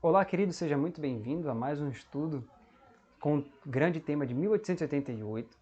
Olá, querido, seja muito bem-vindo a mais um estudo com o grande tema de 1888.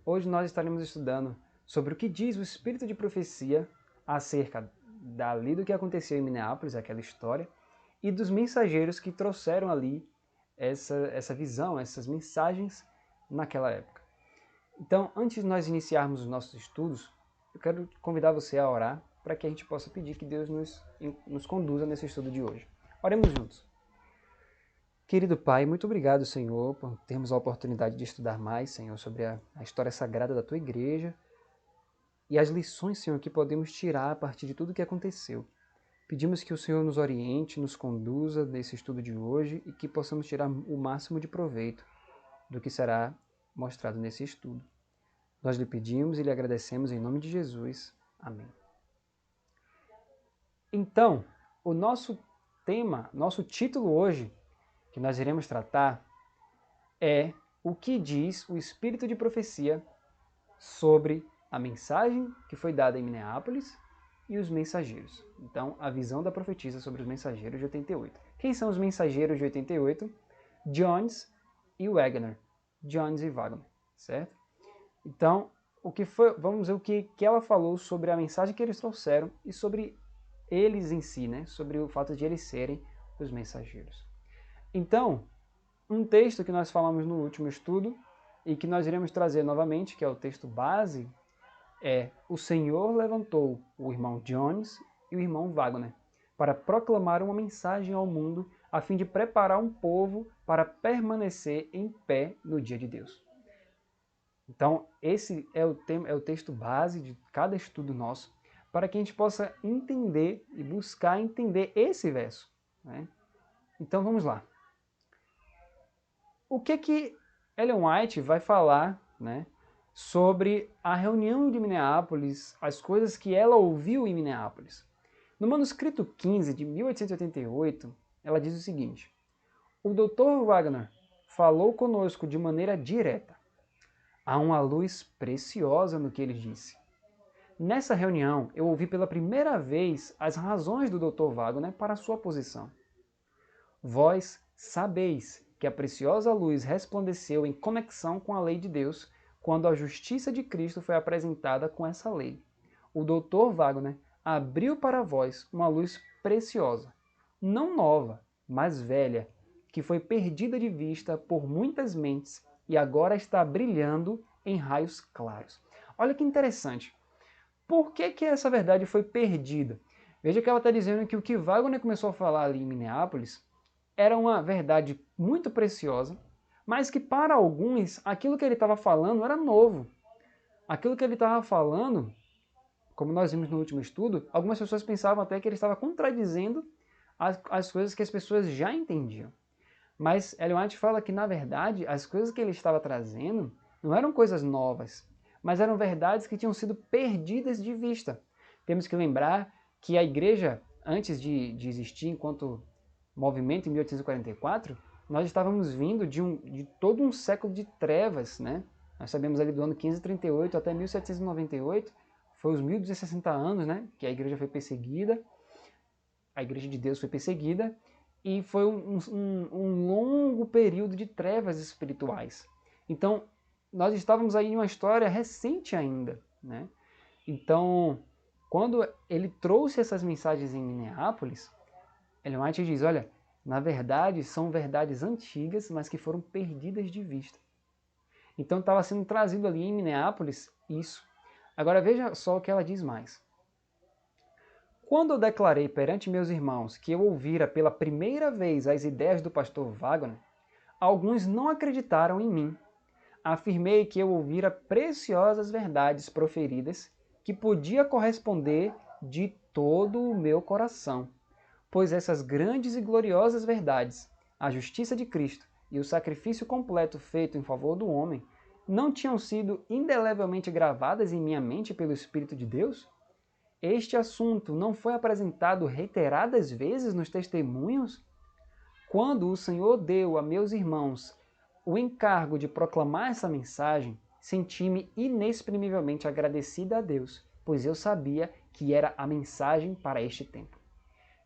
Hoje nós estaremos estudando sobre o que diz o espírito de profecia acerca dali do que aconteceu em Minneapolis, aquela história, e dos mensageiros que trouxeram ali essa visão, essas mensagens naquela época. Então, antes de nós iniciarmos os nossos estudos, eu quero convidar você a orar para que a gente possa pedir que Deus nos conduza nesse estudo de hoje. Oremos juntos. Querido Pai, muito obrigado, Senhor, por termos a oportunidade de estudar mais, Senhor, sobre a história sagrada da Tua Igreja e as lições, Senhor, que podemos tirar a partir de tudo o que aconteceu. Pedimos que o Senhor nos oriente, nos conduza nesse estudo de hoje e que possamos tirar o máximo de proveito do que será mostrado nesse estudo. Nós lhe pedimos e lhe agradecemos em nome de Jesus. Amém. Então, o nosso tema, nosso título hoje, que nós iremos tratar é o que diz o espírito de profecia sobre a mensagem que foi dada em Minneapolis e os mensageiros. Então, a visão da profetisa sobre os mensageiros de 88. Quem são os mensageiros de 88? Jones e Wagner. Jones e Wagner, certo? Então, vamos ver o que ela falou sobre a mensagem que eles trouxeram e sobre eles em si, né? Sobre o fato de eles serem os mensageiros. Então, um texto que nós falamos no último estudo e que nós iremos trazer novamente, que é o texto base, é: o Senhor levantou o irmão Jones e o irmão Wagner para proclamar uma mensagem ao mundo a fim de preparar um povo para permanecer em pé no dia de Deus. Então, esse é o texto base de cada estudo nosso, para que a gente possa entender e buscar entender esse verso, né? Então, vamos lá. O que Ellen White vai falar, né, sobre a reunião de Minneapolis, as coisas que ela ouviu em Minneapolis? No manuscrito 15 de 1888, ela diz o seguinte: o Dr. Wagner falou conosco de maneira direta. Há uma luz preciosa no que ele disse. Nessa reunião, eu ouvi pela primeira vez as razões do Dr. Wagner para a sua posição. Vós sabeis que a preciosa luz resplandeceu em conexão com a lei de Deus quando a justiça de Cristo foi apresentada com essa lei. O Dr. Wagner abriu para vós uma luz preciosa, não nova, mas velha, que foi perdida de vista por muitas mentes e agora está brilhando em raios claros. Olha que interessante. Por que essa verdade foi perdida? Veja que ela está dizendo que o que Wagner começou a falar ali em Minneapolis era uma verdade muito preciosa, mas que para alguns aquilo que ele estava falando era novo. Aquilo que ele estava falando, como nós vimos no último estudo, algumas pessoas pensavam até que ele estava contradizendo as coisas que as pessoas já entendiam. Mas Ellen White fala que, na verdade, as coisas que ele estava trazendo não eram coisas novas, mas eram verdades que tinham sido perdidas de vista. Temos que lembrar que a igreja, antes de existir enquanto movimento em 1844, nós estávamos vindo de todo um século de trevas, né? Nós sabemos ali do ano 1538 até 1798, foi os 1260 anos, né? Que a igreja foi perseguida, a igreja de Deus foi perseguida, e foi um longo período de trevas espirituais. Então, nós estávamos aí em uma história recente ainda, né? Então, quando ele trouxe essas mensagens em Minneapolis, Ellen White diz, olha, na verdade são verdades antigas, mas que foram perdidas de vista. Então estava sendo trazido ali em Minneapolis isso. Agora veja só o que ela diz mais. Quando eu declarei perante meus irmãos que eu ouvira pela primeira vez as ideias do pastor Wagner, alguns não acreditaram em mim. Afirmei que eu ouvira preciosas verdades proferidas que podia corresponder de todo o meu coração, pois essas grandes e gloriosas verdades, a justiça de Cristo e o sacrifício completo feito em favor do homem, não tinham sido indelevelmente gravadas em minha mente pelo Espírito de Deus? este assunto não foi apresentado reiteradas vezes nos testemunhos? Quando o Senhor deu a meus irmãos o encargo de proclamar essa mensagem, senti-me inexprimivelmente agradecida a Deus, pois eu sabia que era a mensagem para este tempo.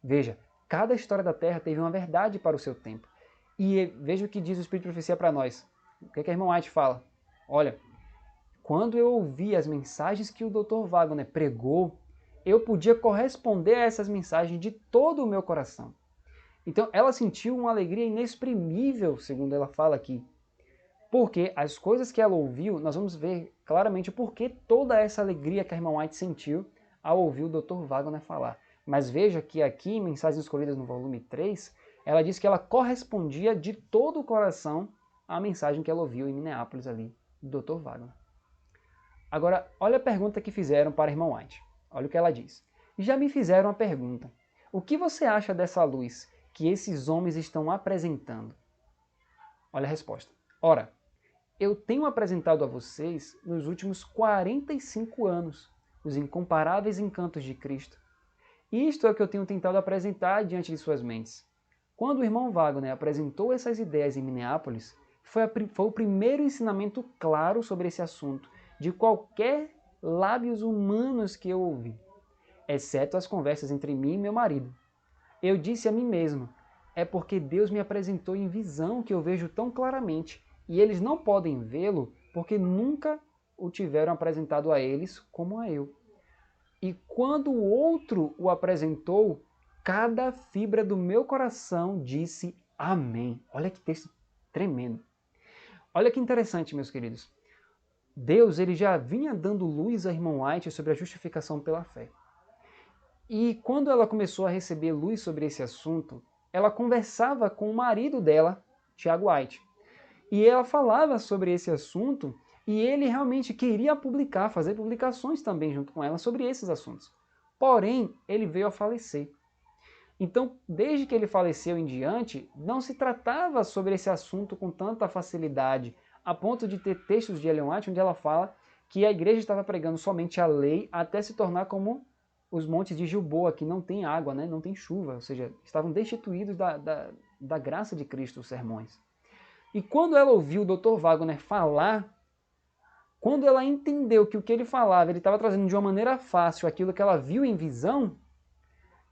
Veja, cada história da Terra teve uma verdade para o seu tempo. E veja o que diz o Espírito de Profecia para nós. O que a irmã White fala? Olha, quando eu ouvi as mensagens que o Dr. Wagner pregou, eu podia corresponder a essas mensagens de todo o meu coração. Então ela sentiu uma alegria inexprimível, segundo ela fala aqui. Porque as coisas que ela ouviu, nós vamos ver claramente o porquê toda essa alegria que a irmã White sentiu ao ouvir o Dr. Wagner falar. Mas veja que aqui, em Mensagens Escolhidas no volume 3, ela diz que ela correspondia de todo o coração à mensagem que ela ouviu em Minneapolis ali, do Dr. Wagner. Agora, olha a pergunta que fizeram para a irmã White. Olha o que ela diz. Já me fizeram a pergunta. O que você acha dessa luz que esses homens estão apresentando? Olha a resposta. Ora, eu tenho apresentado a vocês, nos últimos 45 anos, os incomparáveis encantos de Cristo. Isto é o que eu tenho tentado apresentar diante de suas mentes. Quando o irmão Wagner apresentou essas ideias em Minneapolis, foi o primeiro ensinamento claro sobre esse assunto de qualquer lábios humanos que eu ouvi, exceto as conversas entre mim e meu marido. Eu disse a mim mesmo, é porque Deus me apresentou em visão que eu vejo tão claramente, e eles não podem vê-lo porque nunca o tiveram apresentado a eles como a eu. E quando o outro o apresentou, cada fibra do meu coração disse amém. Olha que texto tremendo. Olha que interessante, meus queridos. Deus ele já vinha dando luz à irmã White sobre a justificação pela fé. E quando ela começou a receber luz sobre esse assunto, ela conversava com o marido dela, Tiago White. E ela falava sobre esse assunto e ele realmente queria publicar, fazer publicações também junto com ela sobre esses assuntos. Porém, ele veio a falecer. Então, desde que ele faleceu em diante, não se tratava sobre esse assunto com tanta facilidade, a ponto de ter textos de Ellen White onde ela fala que a igreja estava pregando somente a lei até se tornar como os montes de Gilboa, que não tem água, né? Não tem chuva, ou seja, estavam destituídos da graça de Cristo os sermões. E quando ela ouviu o Dr. Wagner falar, quando ela entendeu que o que ele falava, ele estava trazendo de uma maneira fácil aquilo que ela viu em visão,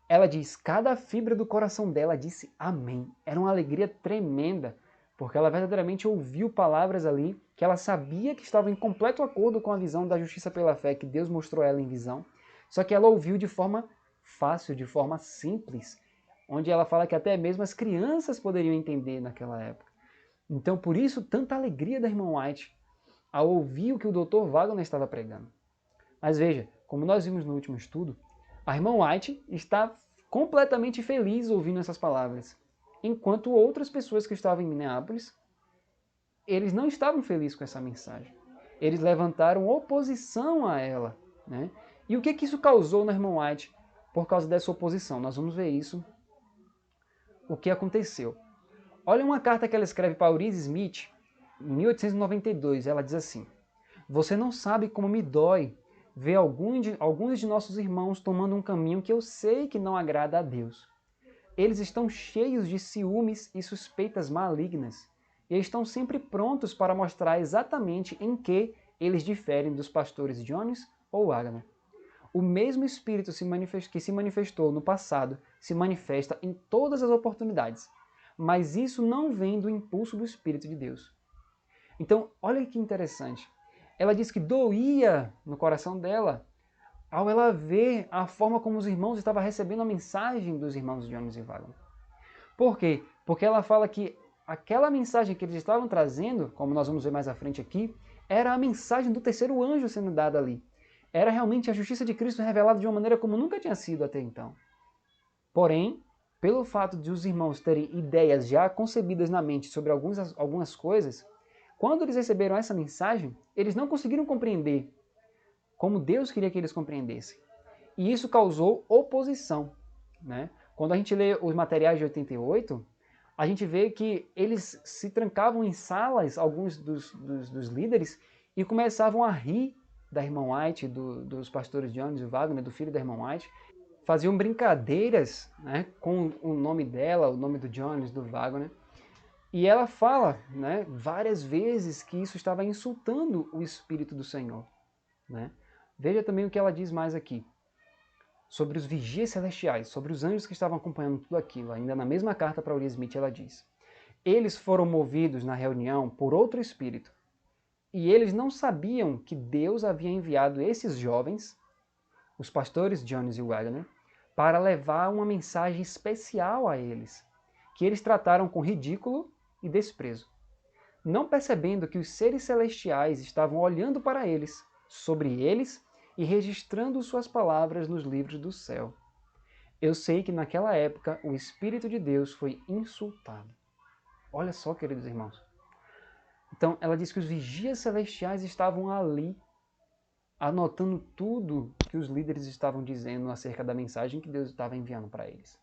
ela diz, cada fibra do coração dela disse amém. Era uma alegria tremenda, porque ela verdadeiramente ouviu palavras ali que ela sabia que estavam em completo acordo com a visão da justiça pela fé que Deus mostrou a ela em visão, só que ela ouviu de forma fácil, de forma simples, onde ela fala que até mesmo as crianças poderiam entender naquela época. Então, por isso, tanta alegria da irmã White ao ouvir o que o Dr. Wagner estava pregando. Mas veja, como nós vimos no último estudo, a irmã White está completamente feliz ouvindo essas palavras, enquanto outras pessoas que estavam em Minneapolis, eles não estavam felizes com essa mensagem. Eles levantaram oposição a ela, né? E o que isso causou na irmã White por causa dessa oposição? Nós vamos ver isso, o que aconteceu. Olha uma carta que ela escreve para Eurice Smith, em 1892. Ela diz assim, você não sabe como me dói ver alguns de nossos irmãos tomando um caminho que eu sei que não agrada a Deus. Eles estão cheios de ciúmes e suspeitas malignas, e estão sempre prontos para mostrar exatamente em que eles diferem dos pastores Jones ou Wagner. O mesmo Espírito que se manifestou no passado se manifesta em todas as oportunidades, mas isso não vem do impulso do Espírito de Deus. Então, olha que interessante. Ela diz que doía no coração dela ao ela ver a forma como os irmãos estavam recebendo a mensagem dos irmãos Jones e Wagner. Por quê? Porque ela fala que aquela mensagem que eles estavam trazendo, como nós vamos ver mais à frente aqui, era a mensagem do terceiro anjo sendo dada ali. Era realmente a justiça de Cristo revelada de uma maneira como nunca tinha sido até então. Porém, pelo fato de os irmãos terem ideias já concebidas na mente sobre algumas coisas, quando eles receberam essa mensagem, eles não conseguiram compreender como Deus queria que eles compreendessem. E isso causou oposição, né? Quando a gente lê os materiais de 88, a gente vê que eles se trancavam em salas, alguns dos líderes, e começavam a rir da irmã White, dos pastores Jones e Wagner, do filho da irmã White, faziam brincadeiras, né, com o nome dela, o nome do Jones, do Wagner, e ela fala, né, várias vezes que isso estava insultando o Espírito do Senhor. Né? Veja também o que ela diz mais aqui, sobre os vigias celestiais, sobre os anjos que estavam acompanhando tudo aquilo. Ainda na mesma carta para Uriah Smith ela diz: eles foram movidos na reunião por outro espírito, e eles não sabiam que Deus havia enviado esses jovens, os pastores Jones e Wagner, para levar uma mensagem especial a eles, que eles trataram com ridículo e desprezo, não percebendo que os seres celestiais estavam olhando para eles, sobre eles, e registrando suas palavras nos livros do céu. Eu sei que naquela época o Espírito de Deus foi insultado. Olha só, queridos irmãos. Então, ela diz que os vigias celestiais estavam ali, anotando tudo que os líderes estavam dizendo acerca da mensagem que Deus estava enviando para eles.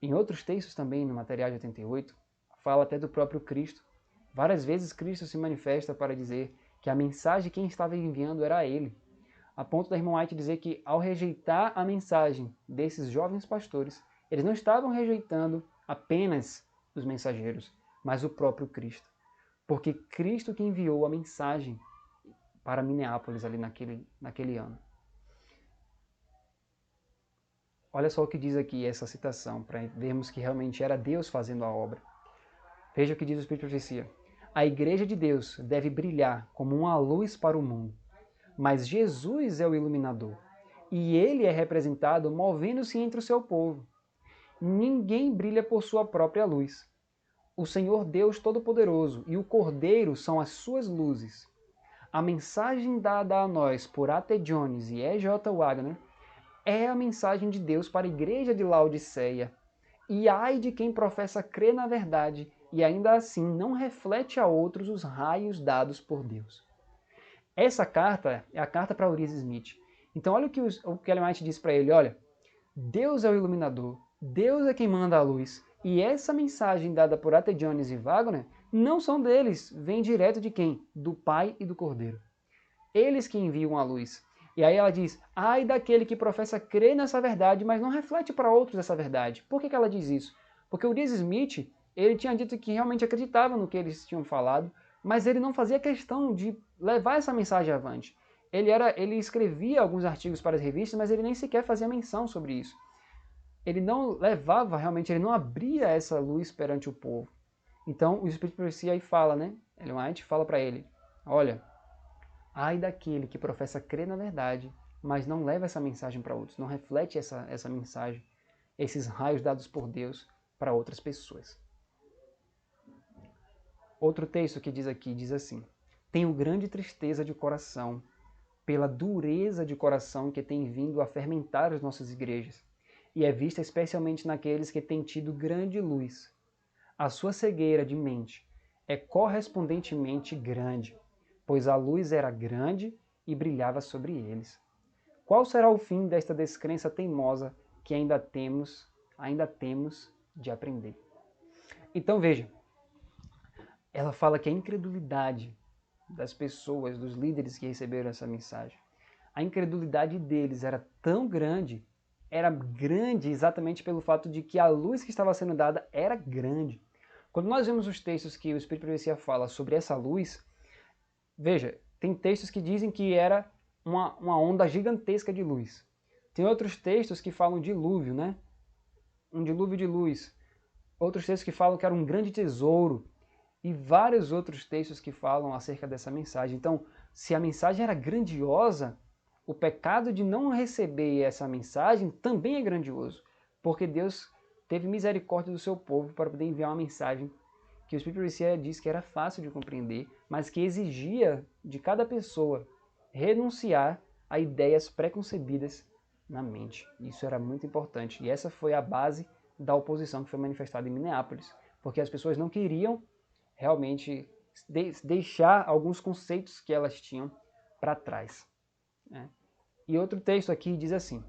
Em outros textos também, no material de 88, fala até do próprio Cristo. Várias vezes Cristo se manifesta para dizer que a mensagem quem estava enviando era Ele. A ponto da irmã White dizer que, ao rejeitar a mensagem desses jovens pastores, eles não estavam rejeitando apenas os mensageiros, mas o próprio Cristo. Porque Cristo que enviou a mensagem para Minneapolis ali naquele ano. Olha só o que diz aqui essa citação, para vermos que realmente era Deus fazendo a obra. Veja o que diz o Espírito de Profecia. A igreja de Deus deve brilhar como uma luz para o mundo. Mas Jesus é o iluminador, e ele é representado movendo-se entre o seu povo. Ninguém brilha por sua própria luz. O Senhor Deus Todo-Poderoso e o Cordeiro são as suas luzes. A mensagem dada a nós por A.T. Jones e E.J. Wagner é a mensagem de Deus para a igreja de Laodiceia. E ai de quem professa crer na verdade e ainda assim não reflete a outros os raios dados por Deus. Essa carta é a carta para Uriah Smith. Então olha o que Ellen White diz para ele, olha, Deus é o iluminador, Deus é quem manda a luz, e essa mensagem dada por A.T. Jones e Wagner não são deles, vem direto de quem? Do Pai e do Cordeiro. Eles que enviam a luz. E aí ela diz, ai daquele que professa crer nessa verdade, mas não reflete para outros essa verdade. Por que ela diz isso? Porque Uriah Smith, ele tinha dito que realmente acreditava no que eles tinham falado, mas ele não fazia questão de levar essa mensagem avante. Ele escrevia alguns artigos para as revistas, mas ele nem sequer fazia menção sobre isso. Ele não levava realmente, ele não abria essa luz perante o povo. Então o Espírito de Profecia aí fala, né? Ellen White fala para ele, olha, ai daquele que professa crer na verdade, mas não leva essa mensagem para outros, não reflete essa mensagem, esses raios dados por Deus para outras pessoas. Outro texto que diz aqui, diz assim, tenho grande tristeza de coração pela dureza de coração que tem vindo a fermentar as nossas igrejas, e é vista especialmente naqueles que têm tido grande luz. A sua cegueira de mente é correspondentemente grande, pois a luz era grande e brilhava sobre eles. Qual será o fim desta descrença teimosa que ainda temos de aprender? Então veja, ela fala que a incredulidade das pessoas, dos líderes que receberam essa mensagem, a incredulidade deles era tão grande, era grande exatamente pelo fato de que a luz que estava sendo dada era grande. Quando nós vemos os textos que o Espírito de Profecia fala sobre essa luz, veja, tem textos que dizem que era uma onda gigantesca de luz. Tem outros textos que falam de dilúvio, né? Um dilúvio de luz. Outros textos que falam que era um grande tesouro. E vários outros textos que falam acerca dessa mensagem. Então, se a mensagem era grandiosa, o pecado de não receber essa mensagem também é grandioso. Porque Deus teve misericórdia do seu povo para poder enviar uma mensagem que o Espírito de Profecia diz que era fácil de compreender, mas que exigia de cada pessoa renunciar a ideias preconcebidas na mente. Isso era muito importante. E essa foi a base da oposição que foi manifestada em Minneapolis, porque as pessoas não queriam realmente deixar alguns conceitos que elas tinham para trás. Né? E outro texto aqui diz assim,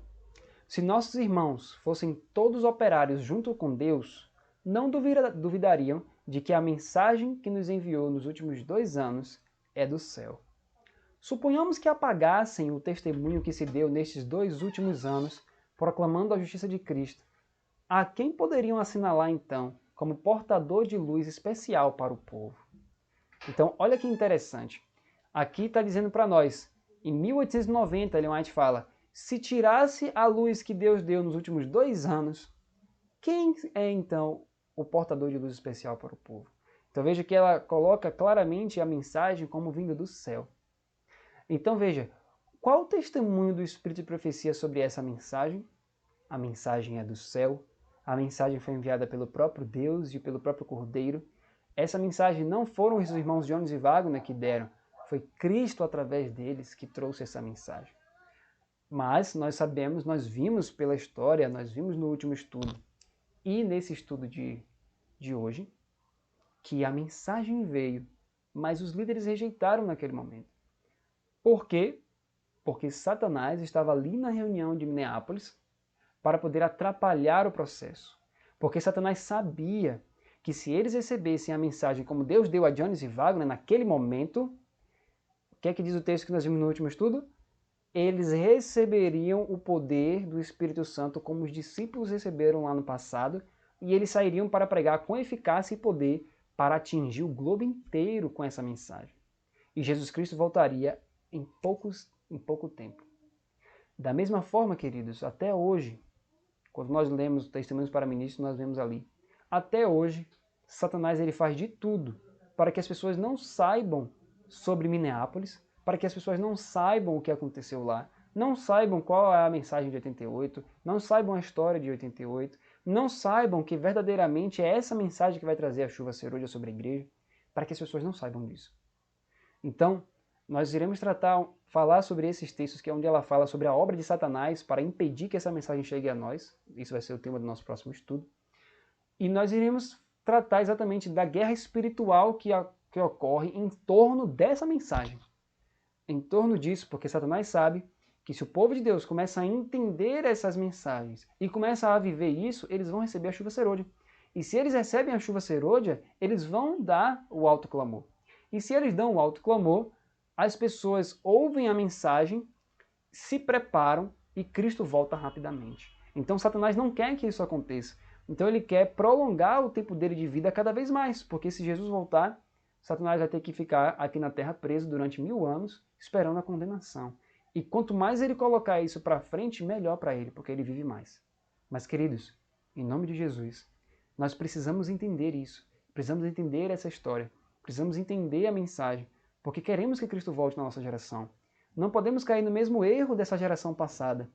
se nossos irmãos fossem todos operários junto com Deus, não duvidariam de que a mensagem que nos enviou nos últimos 2 anos é do céu. Suponhamos que apagassem o testemunho que se deu nestes 2 últimos anos, proclamando a justiça de Cristo. A quem poderiam assinalar, então, como portador de luz especial para o povo? Então, olha que interessante. Aqui está dizendo para nós, em 1890, Ellen White fala, se tirasse a luz que Deus deu nos últimos 2 anos, quem é, então, o portador de luz especial para o povo? Então veja que ela coloca claramente a mensagem como vinda do céu. Então veja, qual o testemunho do Espírito de profecia sobre essa mensagem? A mensagem é do céu, a mensagem foi enviada pelo próprio Deus e pelo próprio Cordeiro. Essa mensagem não foram os irmãos Jones e Wagner que deram, foi Cristo através deles que trouxe essa mensagem. Mas nós sabemos, nós vimos pela história, nós vimos no último estudo e nesse estudo de hoje, que a mensagem veio, mas os líderes rejeitaram naquele momento. Por quê? Porque Satanás estava ali na reunião de Minneapolis para poder atrapalhar o processo. Porque Satanás sabia que se eles recebessem a mensagem como Deus deu a Jones e Wagner naquele momento, o que é que diz o texto que nós vimos no último estudo? Eles receberiam o poder do Espírito Santo como os discípulos receberam lá no passado, e eles sairiam para pregar com eficácia e poder para atingir o globo inteiro com essa mensagem. E Jesus Cristo voltaria em pouco tempo. Da mesma forma, queridos, até hoje, quando nós lemos Testemunhos para Ministros, nós vemos ali, até hoje, Satanás ele faz de tudo para que as pessoas não saibam sobre Minneapolis, para que as pessoas não saibam o que aconteceu lá, não saibam qual é a mensagem de 88, não saibam a história de 88, não saibam que verdadeiramente é essa mensagem que vai trazer a chuva serôdia sobre a igreja, para que as pessoas não saibam disso. Então, nós iremos falar sobre esses textos, que é onde ela fala sobre a obra de Satanás para impedir que essa mensagem chegue a nós. Isso vai ser o tema do nosso próximo estudo. E nós iremos tratar exatamente da guerra espiritual que ocorre em torno dessa mensagem. Em torno disso, porque Satanás sabe que se o povo de Deus começa a entender essas mensagens e começa a viver isso, eles vão receber a chuva serôdia. E se eles recebem a chuva serôdia, eles vão dar o alto clamor. E se eles dão o alto clamor, as pessoas ouvem a mensagem, se preparam e Cristo volta rapidamente. Então Satanás não quer que isso aconteça. Então ele quer prolongar o tempo dele de vida cada vez mais, porque se Jesus voltar, Satanás vai ter que ficar aqui na terra preso durante 1000 anos, esperando a condenação. E quanto mais ele colocar isso para frente, melhor para ele, porque ele vive mais. Mas queridos, em nome de Jesus, nós precisamos entender isso. Precisamos entender essa história. Precisamos entender a mensagem, porque queremos que Cristo volte na nossa geração. Não podemos cair no mesmo erro dessa geração passada,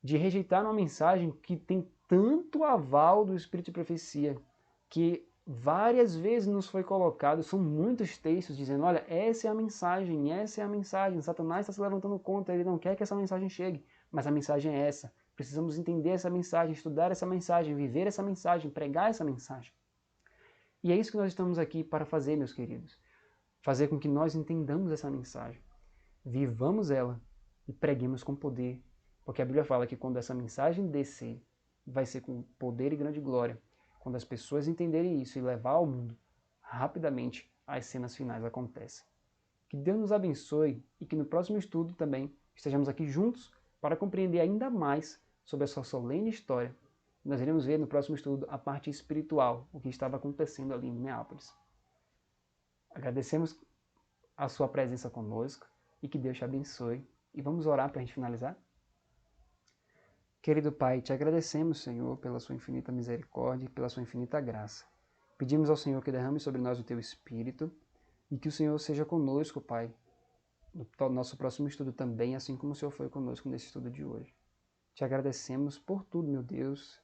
de rejeitar uma mensagem que tem tanto aval do Espírito de profecia, que várias vezes nos foi colocado, são muitos textos dizendo, olha, essa é a mensagem, Satanás está se levantando contra, ele não quer que essa mensagem chegue, mas a mensagem é essa. Precisamos entender essa mensagem, estudar essa mensagem, viver essa mensagem, pregar essa mensagem. E é isso que nós estamos aqui para fazer, meus queridos. Fazer com que nós entendamos essa mensagem, vivamos ela e preguemos com poder. Porque a Bíblia fala que quando essa mensagem descer, vai ser com poder e grande glória. Quando as pessoas entenderem isso e levar ao mundo, rapidamente as cenas finais acontecem. Que Deus nos abençoe e que no próximo estudo também estejamos aqui juntos para compreender ainda mais sobre essa solene história. Nós iremos ver no próximo estudo a parte espiritual, o que estava acontecendo ali em Minneapolis. Agradecemos a sua presença conosco e que Deus te abençoe. E vamos orar para a gente finalizar? Querido Pai, te agradecemos, Senhor, pela sua infinita misericórdia e pela sua infinita graça. Pedimos ao Senhor que derrame sobre nós o teu Espírito e que o Senhor seja conosco, Pai, no nosso próximo estudo também, assim como o Senhor foi conosco nesse estudo de hoje. Te agradecemos por tudo, meu Deus,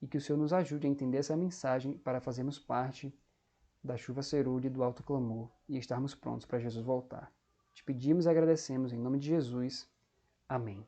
e que o Senhor nos ajude a entender essa mensagem para fazermos parte da chuva serúdia e do alto clamor e estarmos prontos para Jesus voltar. Te pedimos e agradecemos em nome de Jesus. Amém.